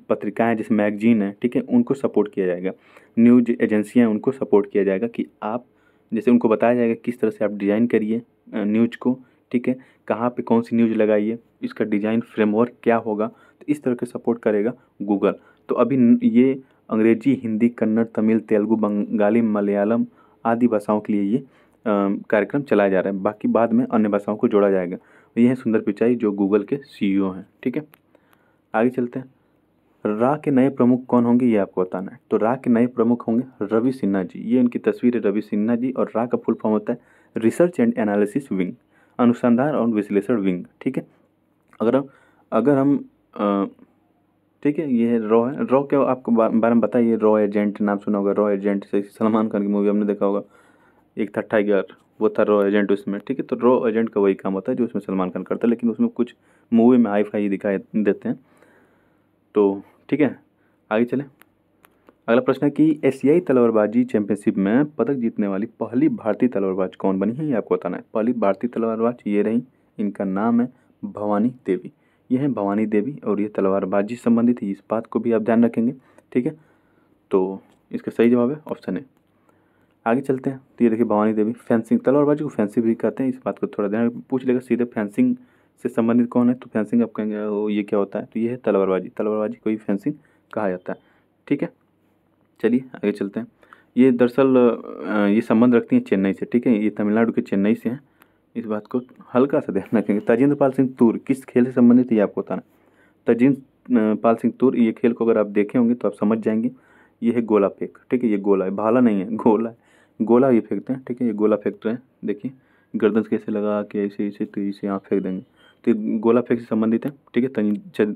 पत्रिकाएं जैसे मैगजीन है, ठीक है, उनको सपोर्ट किया जाएगा। न्यूज़ एजेंसियां हैं उनको सपोर्ट किया जाएगा कि आप जैसे उनको बताया जाएगा किस तरह से आप डिज़ाइन करिए न्यूज़ को, ठीक है, कहाँ पे कौन सी न्यूज़ लगाइए, इसका डिज़ाइन फ्रेमवर्क क्या होगा, तो इस तरह के सपोर्ट करेगा गूगल। तो अभी ये अंग्रेजी, हिंदी, कन्नड़, तमिल, तेलुगु, बंगाली, मलयालम आदि भाषाओं के लिए ये कार्यक्रम चलाया जा रहा है। बाकी बाद में अन्य भाषाओं को जोड़ा जाएगा। ये है सुंदर पिचाई जो गूगल के सीईओ हैं। ठीक है, आगे चलते हैं। रा के नए प्रमुख कौन होंगे ये आपको बताना है। तो रा के नए प्रमुख होंगे रवि सिन्हा जी। ये इनकी तस्वीर है, रवि सिन्हा जी। और रा का फुल फॉर्म होता है रिसर्च एंड एनालिसिस विंग, अनुसंधान और विश्लेषण विंग। ठीक है, अगर हम ठीक है, ये रॉ है। रॉ क्या आपको बारे में बताइए? रॉ एजेंट नाम सुना होगा, रॉ एजेंट से सलमान खान की मूवी हमने देखा होगा, एक था टाइगर, वो था रॉ एजेंट उसमें। ठीक है, तो रॉ एजेंट का वही काम होता है जो उसमें सलमान खान करता है, लेकिन उसमें कुछ मूवी में हाई फाई दिखाई देते हैं। तो ठीक है, आगे चलें। अगला प्रश्न है कि एशियाई तलवारबाजी चैंपियनशिप में पदक जीतने वाली पहली भारतीय तलवारबाज कौन बनी है ये आपको बताना है। पहली भारतीय तलवारबाज ये रही, इनका नाम है भवानी देवी। ये है भवानी देवी, और ये तलवारबाजी संबंधित है, इस बात को भी आप ध्यान रखेंगे। ठीक है, तो इसका सही जवाब है ऑप्शन ए। आगे चलते हैं। तो ये देखिए भवानी देवी। फेंसिंग, तलवारबाजी को फेंसिंग भी कहते हैं, इस बात को थोड़ा ध्यान पूछ लेगा सीधे फेंसिंग से संबंधित कौन है, तो फेंसिंग आप कहेंगे ये क्या होता है, तो ये है तलवारबाजी। तलवारबाजी को ही फेंसिंग कहा जाता है। ठीक है, चलिए आगे चलते हैं। ये दरअसल ये संबंध रखती हैं चेन्नई से। ठीक है, ये तमिलनाडु के चेन्नई से हैं, इस बात को हल्का सा ध्यान रखेंगे। तजिंदर पाल सिंह तूर किस खेल से संबंधित है ये आपको बताना है। तजिंदर पाल सिंह तूर, ये खेल को अगर आप देखे होंगे तो आप समझ जाएंगे। ये है गोला फेंक। ठीक है, ये गोला है, भाला नहीं है, गोला है। गोला ये फेंकते हैं। ठीक है, ये गोला फेंक रहे हैं, देखिए गर्दन कैसे लगा के ऐसे ऐसे तेजी से यहाँ फेंक देंगे। तो ये गोला फेंक से संबंधित है। ठीक है,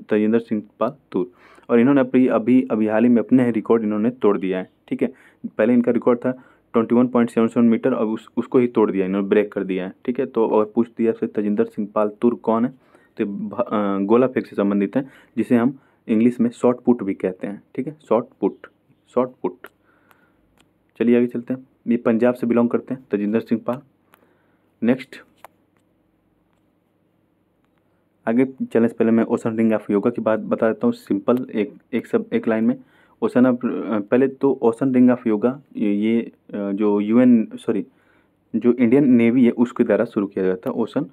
तजिंदर सिंह पाल तूर। और इन्होंने अभी हाल ही में अपने रिकॉर्ड इन्होंने तोड़ दिया है। ठीक है, पहले इनका रिकॉर्ड था 21.77 मीटर, अब उसको ही तोड़ दिया, इन्होंने ब्रेक कर दिया है। ठीक है, तो और पूछ दिया फिर तजिंदर सिंह पाल तुर कौन है, तो गोला फेंक से संबंधित है, जिसे हम इंग्लिश में शॉर्ट पुट भी कहते हैं। ठीक है, शॉर्ट पुट, शॉर्ट पुट। चलिए आगे चलते हैं। ये पंजाब से बिलोंग करते हैं, तजिंदर सिंह पाल। नेक्स्ट आगे चलने से पहले मैं ओशन रिंग ऑफ योगा की बात बता देता हूँ, सिंपल एक लाइन में। पहले तो ओशन रिंग ऑफ योगा ये जो जो इंडियन नेवी है उसके द्वारा शुरू किया गया था ओशन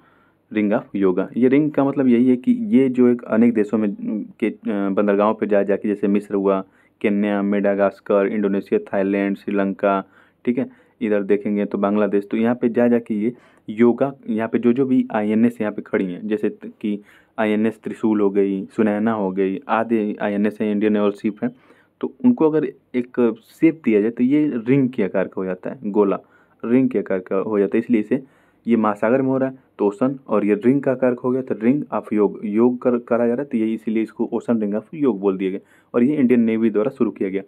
रिंग ऑफ योगा। ये रिंग का मतलब यही है कि ये जो एक अनेक देशों में के बंदरगाहों पर जा जाके, जैसे मिस्र हुआ, Kenya, Madagascar, Indonesia, Thailand, Sri Lanka, ठीक है, इधर देखेंगे तो बांग्लादेश, तो यहाँ पे जा जाके ये योगा, यहाँ पे जो भी आईएनएस यहाँ पे खड़ी हैं, जैसे कि आईएनएस त्रिशूल हो गई, सुनैना हो गई, आदि आईएनएस है, इंडियन नेवल शिप है, तो उनको अगर एक शेप दिया जाए तो ये रिंग के आकार का हो जाता है, गोला रिंग के आकार का हो जाता है। इसलिए इसे, ये महासागर में हो रहा है तो ओशन, और ये रिंग का आकार का हो गया तो रिंग ऑफ योग करा जा रहा है, तो यही इसीलिए इसको ओशन रिंग ऑफ योग बोल दिया गया। और ये इंडियन नेवी द्वारा शुरू किया गया।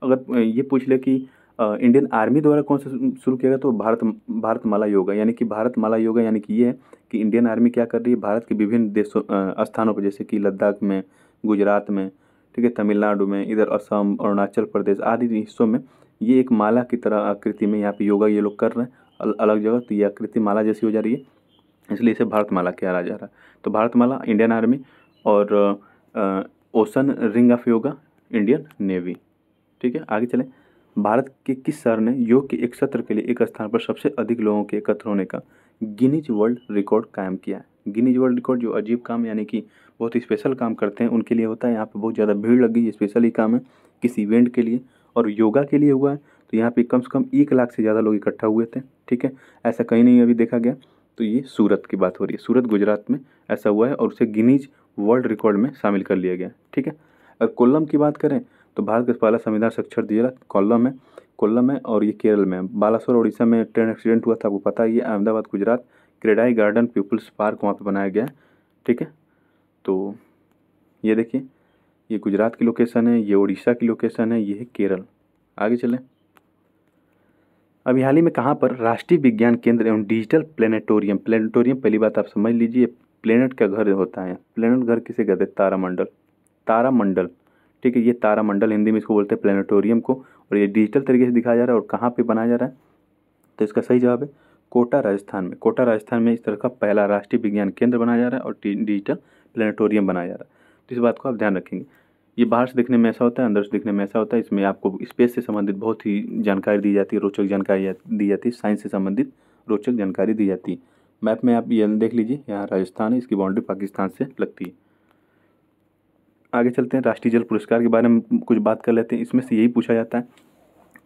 अगर ये पूछ ले कि इंडियन आर्मी द्वारा कौन सा शुरू किया गया, तो भारतमाला योगा, यानी कि भारतमाला योगा, यानी कि ये है कि इंडियन आर्मी क्या कर रही है, भारत के विभिन्न देशों स्थानों पर, जैसे कि लद्दाख में, गुजरात में, ठीक है, तमिलनाडु में, इधर असम, अरुणाचल प्रदेश आदि हिस्सों में ये एक माला की तरह आकृति में यहाँ पे योगा ये लोग कर रहे हैं अलग जगह, तो ये आकृति माला जैसी हो जा रही है, इसलिए इसे भारतमाला कहा जा रहा है। तो भारतमाला इंडियन आर्मी, और ocean ring of yoga Indian navy. ठीक है, आगे चलें। भारत के किस शहर ने योग के एक सत्र के लिए एक स्थान पर सबसे अधिक लोगों के एकत्र होने का गिनीज वर्ल्ड रिकॉर्ड कायम किया है? गिनीज वर्ल्ड रिकॉर्ड जो अजीब काम, यानी कि बहुत स्पेशल काम करते हैं उनके लिए होता है। यहाँ पे बहुत ज़्यादा भीड़ लग गई, स्पेशल ही काम है किसी इवेंट के लिए, और योगा के लिए हुआ है, तो यहाँ पे कम से कम 1 लाख से ज़्यादा लोग इकट्ठा हुए थे। ठीक है, ऐसा कहीं नहीं अभी देखा गया। तो ये सूरत की बात हो रही है, सूरत गुजरात में ऐसा हुआ है, और उसे गिनीज वर्ल्ड रिकॉर्ड में शामिल कर लिया गया। ठीक है, अगर कोल्लम की बात करें तो भारत का पहला संविधान साक्षर जिला कोल्लम है, और ये केरल में है। बालासोर उड़ीसा में ट्रेन एक्सीडेंट हुआ था, आपको पता ही है। Ahmedabad Gujarat, CREDAI garden people's park वहाँ पे बनाया गया है। ठीक है, तो ये देखिए, ये गुजरात की लोकेशन है, ये उड़ीसा की लोकेशन है, ये है केरल। आगे चलें। अभी हाल ही में कहाँ पर राष्ट्रीय विज्ञान केंद्र एवं डिजिटल प्लेनेटोरियम, पहली बात आप समझ लीजिए, प्लेनेट का घर होता है। प्लेनेट घर किसे कहते हैं? तारामंडल। ठीक है, ये तारामंडल हिंदी में इसको बोलते हैं प्लेनेटोरियम को, और ये डिजिटल तरीके से दिखाया जा रहा है। और कहाँ पे बनाया जा रहा है? तो इसका सही जवाब है कोटा, राजस्थान में इस तरह का पहला राष्ट्रीय विज्ञान केंद्र बनाया जा रहा है और डिजिटल प्लेनेटोरियम बनाया जा रहा है। तो इस बात को आप ध्यान रखेंगे। ये बाहर से दिखने में ऐसा होता है, अंदर से दिखने में ऐसा होता है। इसमें आपको स्पेस से संबंधित बहुत ही जानकारी दी जाती है, रोचक जानकारी दी जाती है, साइंस से संबंधित रोचक जानकारी दी जाती है। मैप में आप ये देख लीजिए, यहाँ राजस्थान है, इसकी बाउंड्री पाकिस्तान से लगती है। आगे चलते हैं, राष्ट्रीय जल पुरस्कार के बारे में कुछ बात कर लेते हैं। इसमें से यही पूछा जाता है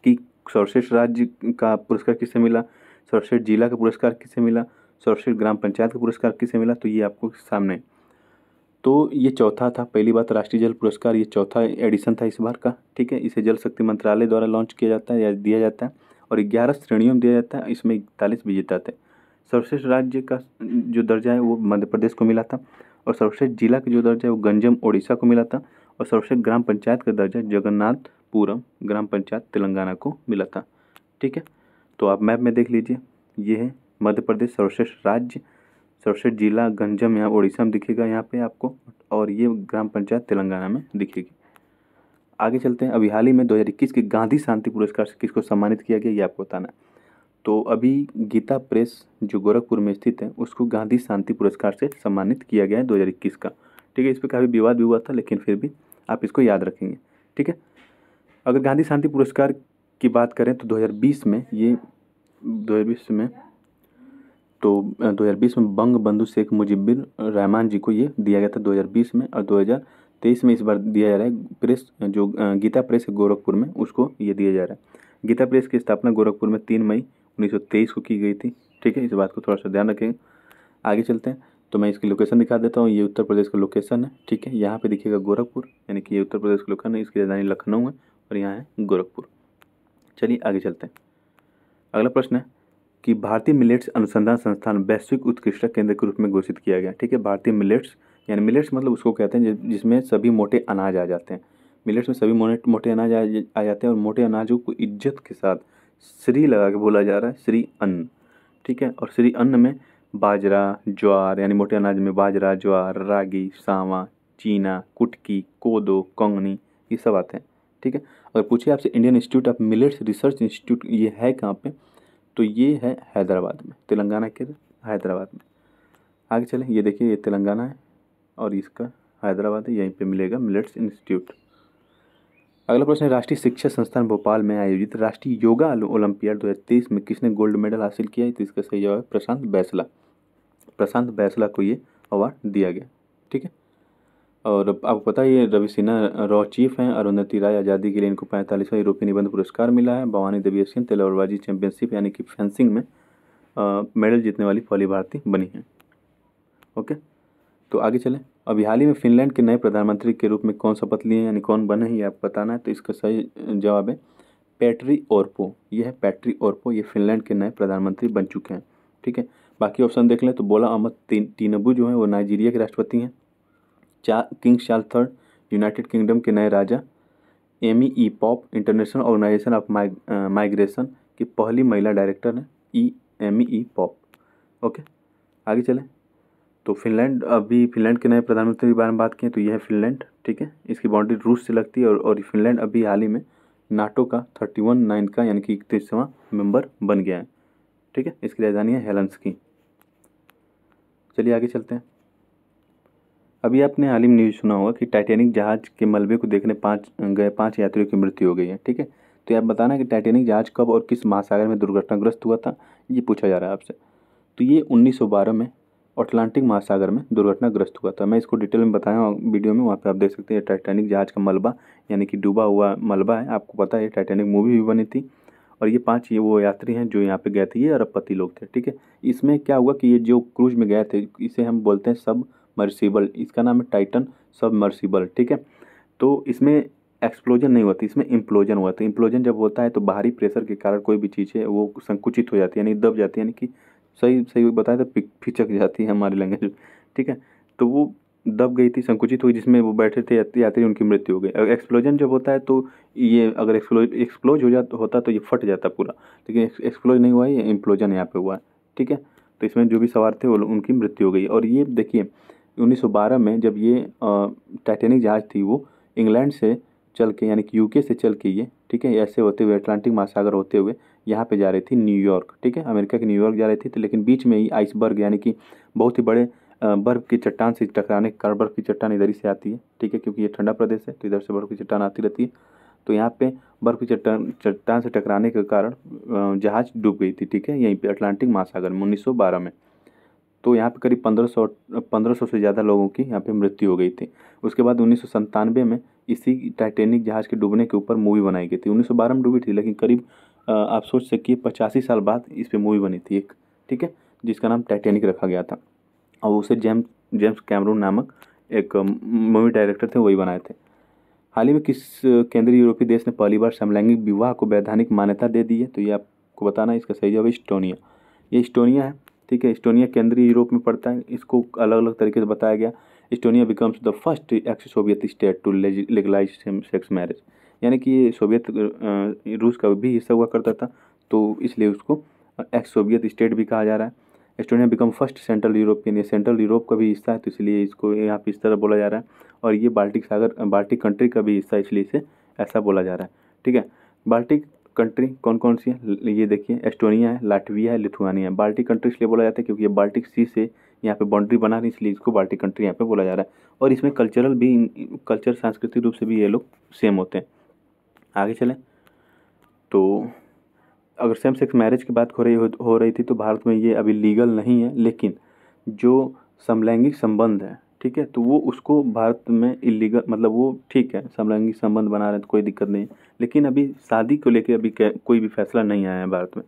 कि सर्वश्रेष्ठ राज्य का पुरस्कार किसे मिला, सर्वश्रेष्ठ जिला का पुरस्कार किसे मिला, सर्वश्रेष्ठ ग्राम पंचायत का पुरस्कार किसे मिला, तो ये आपको सामने। तो ये चौथा था। पहली बात राष्ट्रीय जल पुरस्कार, ये चौथा एडिशन था इस बार का। ठीक है, इसे जल शक्ति मंत्रालय द्वारा लॉन्च किया जाता है या दिया जाता है, और 11 श्रेणियों में दिया जाता है। इसमें 41 विजेता थे। सर्वश्रेष्ठ राज्य का जो दर्जा है वो मध्य प्रदेश को मिला था, और सर्वश्रेष्ठ जिला का जो दर्जा है वो गंजम उड़ीसा को मिला था, और सर्वश्रेष्ठ ग्राम पंचायत का दर्जा जगन्नाथपुरम ग्राम पंचायत तेलंगाना को मिला था। ठीक है, तो आप मैप में देख लीजिए, ये है मध्य प्रदेश सर्वश्रेष्ठ राज्य, सर्वश्रेष्ठ जिला गंजम यहाँ उड़ीसा में दिखेगा यहाँ पे आपको, और ये ग्राम पंचायत तेलंगाना में दिखेगी। आगे चलते हैं। अभी हाल ही में 2021 के गांधी शांति पुरस्कार से किसको सम्मानित किया गया, ये आपको बताना है। तो अभी गीता प्रेस जो गोरखपुर में स्थित है उसको गांधी शांति पुरस्कार से सम्मानित किया गया है 2021 का। ठीक है, इस पर काफ़ी विवाद भी हुआ था, लेकिन फिर भी आप इसको याद रखेंगे। ठीक है, अगर गांधी शांति पुरस्कार की बात करें तो 2020 में 2020 में बंग बंधु शेख मुजिबुर रहमान जी को ये दिया गया था 2020 में, और 2023 में इस बार दिया जा रहा है। प्रेस जो गीता प्रेस है गोरखपुर में, उसको ये दिया जा रहा है। गीता प्रेस की स्थापना गोरखपुर में 3 मई 1923 को की गई थी। ठीक है, इस बात को थोड़ा सा ध्यान रखेंगे। आगे चलते हैं, तो मैं इसकी लोकेशन दिखा देता हूँ। ये उत्तर प्रदेश का लोकेशन है। ठीक है, यहाँ पे दिखेगा गोरखपुर, यानी कि ये उत्तर प्रदेश का लोकेशन है, इसकी राजधानी लखनऊ है, और यहाँ है गोरखपुर। चलिए आगे चलते हैं। अगला प्रश्न है कि भारतीय मिलेट्स अनुसंधान संस्थान वैश्विक उत्कृष्टता केंद्र के रूप में घोषित किया गया। ठीक है, भारतीय मिलेट्स, यानी मिलेट्स मतलब उसको कहते हैं जिसमें सभी मोटे अनाज आ जाते हैं। मिलेट्स में सभी मोटे अनाज आ जाते हैं, और मोटे अनाजों को इज्जत के साथ श्री लगा के बोला जा रहा है, श्री अन्न। ठीक है, और श्री अन्न में बाजरा, ज्वार, यानी मोटे अनाज में बाजरा, ज्वार, रागी, सांवा, चीना, कुटकी, कोदो, कंगनी, ये सब आते हैं। ठीक ठीक है। अगर पूछे आपसे Indian institute of millets research institute ये है कहाँ पे, तो ये है हैदराबाद में, तेलंगाना के हैदराबाद में। आगे चलें, ये देखिए ये तेलंगाना है और इसका हैदराबाद है, यहीं पे मिलेगा मिलेट्स इंस्टीट्यूट। अगला प्रश्न है, राष्ट्रीय शिक्षा संस्थान भोपाल में आयोजित राष्ट्रीय योगा ओलंपियाड 2023 में किसने गोल्ड मेडल हासिल किया है? तो इसका सही जवाब है प्रशांत बैसला। प्रशांत बैसला को ये अवार्ड दिया गया, ठीक है। और आपको पता है ये रवि सिन्हा रॉ चीफ हैं। अरुंधति राय आज़ादी के लिए इनको 45वां यूरोपीय निबंध पुरस्कार मिला है। भवानी देवी एशियन तलवारबाजी चैंपियनशिप यानी कि फेंसिंग में मेडल जीतने वाली पहली भारतीय बनी है। ओके, तो आगे चलें। अभी हाल ही में फिनलैंड के नए प्रधानमंत्री के रूप में कौन शपथ लिए हैं यानी कौन बने हैं, ये आपको बताना है। तो इसका सही जवाब है पैट्री ओर्पो। ये है पैट्री ओर्पो, ये फिनलैंड के नए प्रधानमंत्री बन चुके हैं, ठीक है। बाकी ऑप्शन देख लें तो बोला अहमद टिनुबू जो है वो नाइजीरिया के राष्ट्रपति हैं। King Charles third United Kingdom के नए राजा। Amy E Pope International Organization of Migration की पहली महिला डायरेक्टर हैं एमी ई पॉप। ओके, आगे चलें। तो फिनलैंड, अभी फिनलैंड के नए प्रधानमंत्री के बारे में बात करें तो यह है फिनलैंड, ठीक है। इसकी बाउंड्री रूस से लगती है और फिनलैंड अभी हाल ही में नाटो का 31 का यानी कि 31वां मेंबर बन गया है, ठीक है। इसकी राजधानी है हेलसिंकी। चलिए आगे चलते हैं। अभी आपने हाल ही में न्यूज़ सुना होगा कि टाइटैनिक जहाज के मलबे को देखने गए 5 यात्रियों की मृत्यु हो गई है, ठीक है। तो आप बताना कि टाइटैनिक जहाज कब और किस महासागर में दुर्घटनाग्रस्त हुआ था, ये पूछा जा रहा है आपसे। तो ये 1912 में अटलांटिक महासागर में दुर्घटनाग्रस्त हुआ था। मैं इसको डिटेल में बताया हूँ वीडियो में, वहाँ पे आप देख सकते हैं। टाइटैनिक जहाज का मलबा यानी कि डूबा हुआ मलबा है। आपको पता है टाइटैनिक मूवी भी बनी थी और ये 5 ये वो यात्री हैं जो यहाँ पे गए थे, ये अरबपति लोग थे, ठीक है। इसमें क्या हुआ कि ये जो क्रूज में गए थे इसे हम बोलते हैं सबमर्सिबल, इसका नाम है टाइटन सबमर्सिबल, ठीक है। तो इसमें एक्सप्लोजन नहीं हुआ था, इसमें इम्प्लोजन हुआ था। इम्प्लोजन जब होता है तो बाहरी प्रेशर के कारण कोई भी चीज़ है वो संकुचित हो जाती है यानी दब जाती है, यानी कि सही सही बताया तो फिचक जाती है हमारी लैंग्वेज में, ठीक है। तो वो दब गई थी, संकुचित हुई, जिसमें वो बैठे थे यात्री, उनकी मृत्यु हो गई। अगर एक्सप्लोजन जब होता है तो ये अगर एक्सप्लोज होता तो ये फट जाता पूरा, लेकिन एक्सप्लोज नहीं हुआ, ये इम्प्लोजन यहाँ पे हुआ है, ठीक है। तो इसमें जो भी सवार थे वो उनकी मृत्यु हो गई। और ये देखिए 1912 में जब ये टाइटैनिक जहाज थी वो इंग्लैंड से चल के यानी कि यूके से चल के ये, ठीक है, ऐसे होते हुए अटलांटिक महासागर होते हुए यहाँ पे जा रही थी न्यूयॉर्क, ठीक है, अमेरिका के न्यूयॉर्क जा रही थी। तो लेकिन बीच में ही आइसबर्ग यानी कि बहुत ही बड़े बर्फ़ की चट्टान से टकराने के कारण, बर्फ़ की चट्टान इधर ही से आती है, ठीक है, क्योंकि ये ठंडा प्रदेश है तो इधर से बर्फ़ की चट्टान आती रहती है। तो यहाँ पे बर्फ़ की चट्टान से टकराने के कारण जहाज़ डूब गई थी, ठीक है, यहीं पे अटलांटिक महासागर में 1912 में। तो यहाँ पे करीब 1500 से ज़्यादा लोगों की यहाँ पे मृत्यु हो गई थी। उसके बाद 1997 में इसी टाइटैनिक जहाज़ के डूबने के ऊपर मूवी बनाई गई थी। 1912 में डूबी थी लेकिन करीब आप सोच सकिए 85 साल बाद इस पे मूवी बनी थी एक, ठीक है, जिसका नाम टाइटैनिक रखा गया था और उसे जेम्स कैमरून नामक एक मूवी डायरेक्टर थे, वही बनाए थे। हाल ही में किस केंद्रीय यूरोपीय देश ने पहली बार समलैंगिक विवाह को वैधानिक मान्यता दे दी है? तो ये आपको बताना है। इसका सही जवाब है इस्टोनिया। ये इस्टोनिया है, ठीक है। इस्टोनिया केंद्रीय यूरोप में पड़ता है। इसको अलग अलग तरीके से बताया गया। Estonia becomes the first ex Soviet state to legalise sex marriage, यानी कि ये सोवियत रूस का भी हिस्सा हुआ करता था तो इसलिए उसको एक्स सोवियत स्टेट भी कहा जा रहा है। Estonia become first central European, ये सेंट्रल यूरोप का भी हिस्सा है तो इसलिए इसको यहाँ पे इस तरह बोला जा रहा है। और ये बाल्टिक कंट्री का भी हिस्सा है इसलिए इसे ऐसा बोला जा रहा है, ठीक है। बाल्टिक कंट्री कौन कौन सी है ये देखिए, एस्टोनिया है, लाटविया है, लिथुआनिया है। बाल्टिक कंट्री इसलिए बोला जाता है क्योंकि ये बाल्टिक सी से यहाँ पे बाउंड्री बना रही, इसलिए इसको बाल्टिक कंट्री यहाँ पे बोला जा रहा है। और इसमें कल्चर सांस्कृतिक रूप से भी ये लोग सेम होते हैं। आगे चलें तो अगर सेम सेक्स मैरिज की बात हो रही थी तो भारत में ये अभी लीगल नहीं है, लेकिन जो समलैंगिक संबंध है, ठीक है, तो वो उसको भारत में इलीगल, मतलब वो ठीक है, समलैंगिक संबंध बना रहे हैं तो कोई दिक्कत नहीं है, लेकिन अभी शादी को लेकर अभी कोई भी फैसला नहीं आया है भारत में।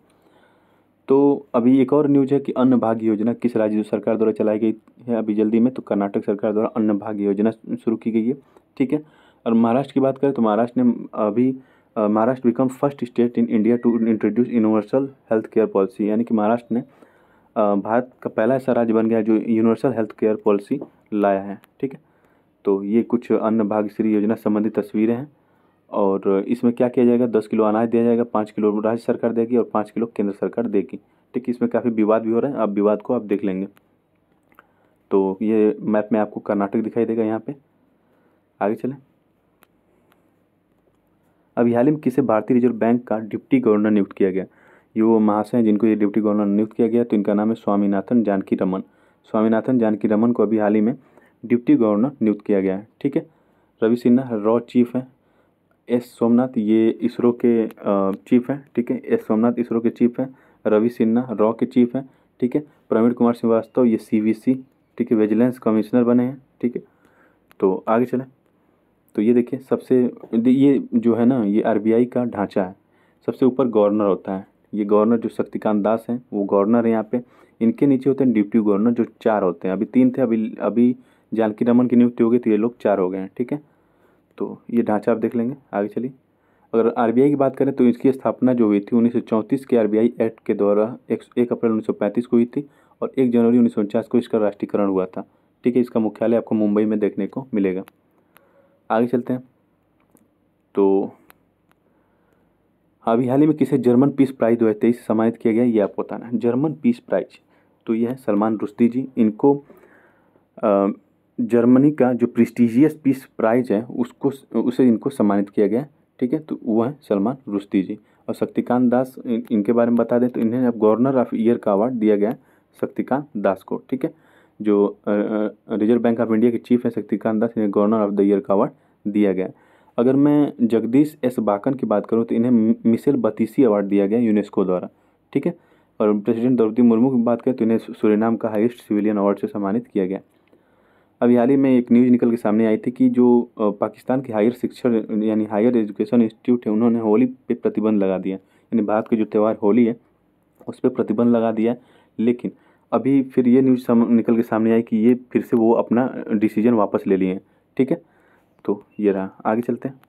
तो अभी एक और न्यूज़ है कि अन्न भाग्य योजना किस राज्य सरकार द्वारा चलाई गई है अभी जल्दी में? तो कर्नाटक सरकार द्वारा अन्न भाग्य योजना शुरू की गई है, ठीक है। और महाराष्ट्र की बात करें तो महाराष्ट्र ने अभी Maharashtra become first state in India to introduce universal health care policy, यानी कि महाराष्ट्र ने भारत का पहला ऐसा राज्य बन गया जो यूनिवर्सल हेल्थ केयर पॉलिसी लाया है, ठीक है। तो ये कुछ अन्न भाग्यश्री योजना संबंधी तस्वीरें हैं और इसमें क्या किया जाएगा, 10 किलो अनाज दिया जाएगा, 5 किलो राज्य सरकार देगी और 5 किलो केंद्र सरकार देगी, ठीक। इसमें काफ़ी विवाद भी हो रहा है, आप विवाद को आप देख लेंगे। तो ये मैप में आपको कर्नाटक दिखाई देगा यहाँ पे। आगे चलें। अभी हाल ही में किसे भारतीय रिजर्व बैंक का डिप्टी गवर्नर नियुक्त किया गया? ये वो महाशय हैं जिनको ये डिप्टी गवर्नर नियुक्त किया गया, तो इनका नाम है स्वामीनाथन जानकी रमन। स्वामीनाथन जानकी रमन को अभी हाल ही में डिप्टी गवर्नर नियुक्त किया गया है, ठीक है। रवि सिन्हा रॉ चीफ है। एस सोमनाथ ये इसरो के चीफ हैं, ठीक है। एस सोमनाथ इसरो के चीफ हैं। रवि सिन्हा रॉ के चीफ हैं, ठीक है। प्रवीण कुमार श्रीवास्तव ये सीवीसी, ठीक है, विजिलेंस कमिश्नर बने हैं, ठीक है। तो आगे चलें। तो ये देखिए ये जो है ना, ये आरबीआई का ढांचा है। सबसे ऊपर गवर्नर होता है, ये गवर्नर जो शक्तिकांत दास हैं वो गवर्नर है यहाँ पे। इनके नीचे होते हैं डिप्टी गवर्नर जो 4 होते हैं, अभी 3 थे, अभी अभी जानकी रमन की नियुक्ति हो गई तो ये लोग 4 हो गए हैं, ठीक है। तो ये ढांचा आप देख लेंगे। आगे चलिए। अगर आरबीआई की बात करें तो इसकी स्थापना जो हुई थी 1934 के आरबीआई एक्ट के द्वारा 1 अप्रैल 1935 को हुई थी, और 1 जनवरी 1949 को इसका राष्ट्रीयकरण हुआ था, ठीक है। इसका मुख्यालय आपको मुंबई में देखने को मिलेगा। आगे चलते हैं। तो अभी हाल ही में किसे जर्मन पीस प्राइज 2023 से सम्मानित किया गया, ये आपको बताना है। जर्मन पीस प्राइज तो ये है सलमान रुश्दी जी। इनको जर्मनी का जो प्रेस्टिजियस पीस प्राइज है उसे इनको सम्मानित किया गया, ठीक है। तो वो है सलमान रुश्दी जी। और शक्तिकांत दास, इनके बारे में बता दें तो इन्हें अब गवर्नर ऑफ ईयर का अवार्ड दिया गया है शक्तिकांत दास को, ठीक है। जो रिजर्व बैंक ऑफ इंडिया के चीफ है शक्तिकांत दास, इन्हें गवर्नर ऑफ द ईयर का अवार्ड दिया गया है। अगर मैं जगदीश एस बाकन की बात करूँ तो इन्हें मिशेल बतीसी अवार्ड दिया गया यूनेस्को द्वारा, ठीक है। और प्रेसिडेंट द्रौपदी मुर्मू की बात करें तो इन्हें सूरीनाम का हाईएस्ट सिविलियन अवार्ड से सम्मानित किया गया। अभी हाल ही में एक न्यूज़ निकल के सामने आई थी कि जो पाकिस्तान के हायर शिक्षण यानी हायर एजुकेशन इंस्टीट्यूट है, उन्होंने होली पे प्रतिबंध लगा दिया, यानी भारत के जो त्यौहार होली है उस पर प्रतिबंध लगा दिया। लेकिन अभी फिर ये न्यूज़ निकल के सामने आई कि ये फिर से वो अपना डिसीजन वापस ले लिए हैं, ठीक है। तो ये रहा। आगे चलते हैं।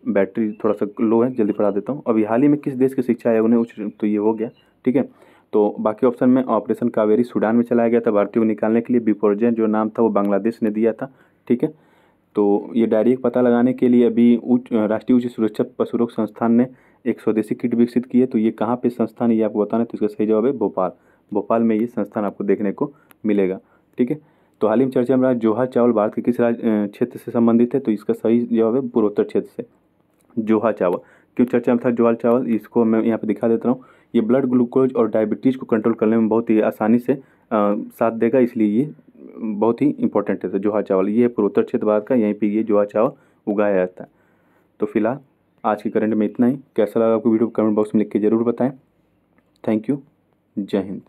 बैटरी थोड़ा सा लो है, जल्दी पढ़ा देता हूँ। अभी हाल ही में किस देश के शिक्षा आयोग ने तो ये हो गया, ठीक है। तो बाकी ऑप्शन में ऑपरेशन कावेरी सूडान में चलाया गया था भारतीयों को निकालने के लिए। बिपोरजेन जो नाम था वो बांग्लादेश ने दिया था, ठीक है। तो ये डायरिया का पता लगाने के लिए अभी राष्ट्रीय उच्च सुरक्षा पशु रोग संस्थान ने एक स्वदेशी किट विकसित की है। तो ये कहाँ पे संस्थान है ये आपको बताना है, तो इसका सही जवाब है भोपाल। भोपाल में ये संस्थान आपको देखने को मिलेगा, ठीक है। तो हाल ही में चर्चा में रहा जोहा चावल भारत के किस क्षेत्र से संबंधित है, तो इसका सही जवाब है पूर्वोत्तर क्षेत्र से। जोहा चावल क्यों चर्चा में था जोहा चावल, इसको मैं यहाँ पे दिखा देता हूँ। ये ब्लड ग्लूकोज और डायबिटीज़ को कंट्रोल करने में बहुत ही आसानी से साथ देगा, इसलिए ये बहुत ही इंपॉर्टेंट है। तो जोहा चावल ये है पूर्वोत्तर क्षेत्र भारत का, यहीं पे ये जोहा चावल उगाया जाता है। तो फिलहाल आज के करंट में इतना ही। कैसा लगा आपको वीडियो कमेंट बॉक्स में लिख के ज़रूर बताएं। Thank you. जय हिंद।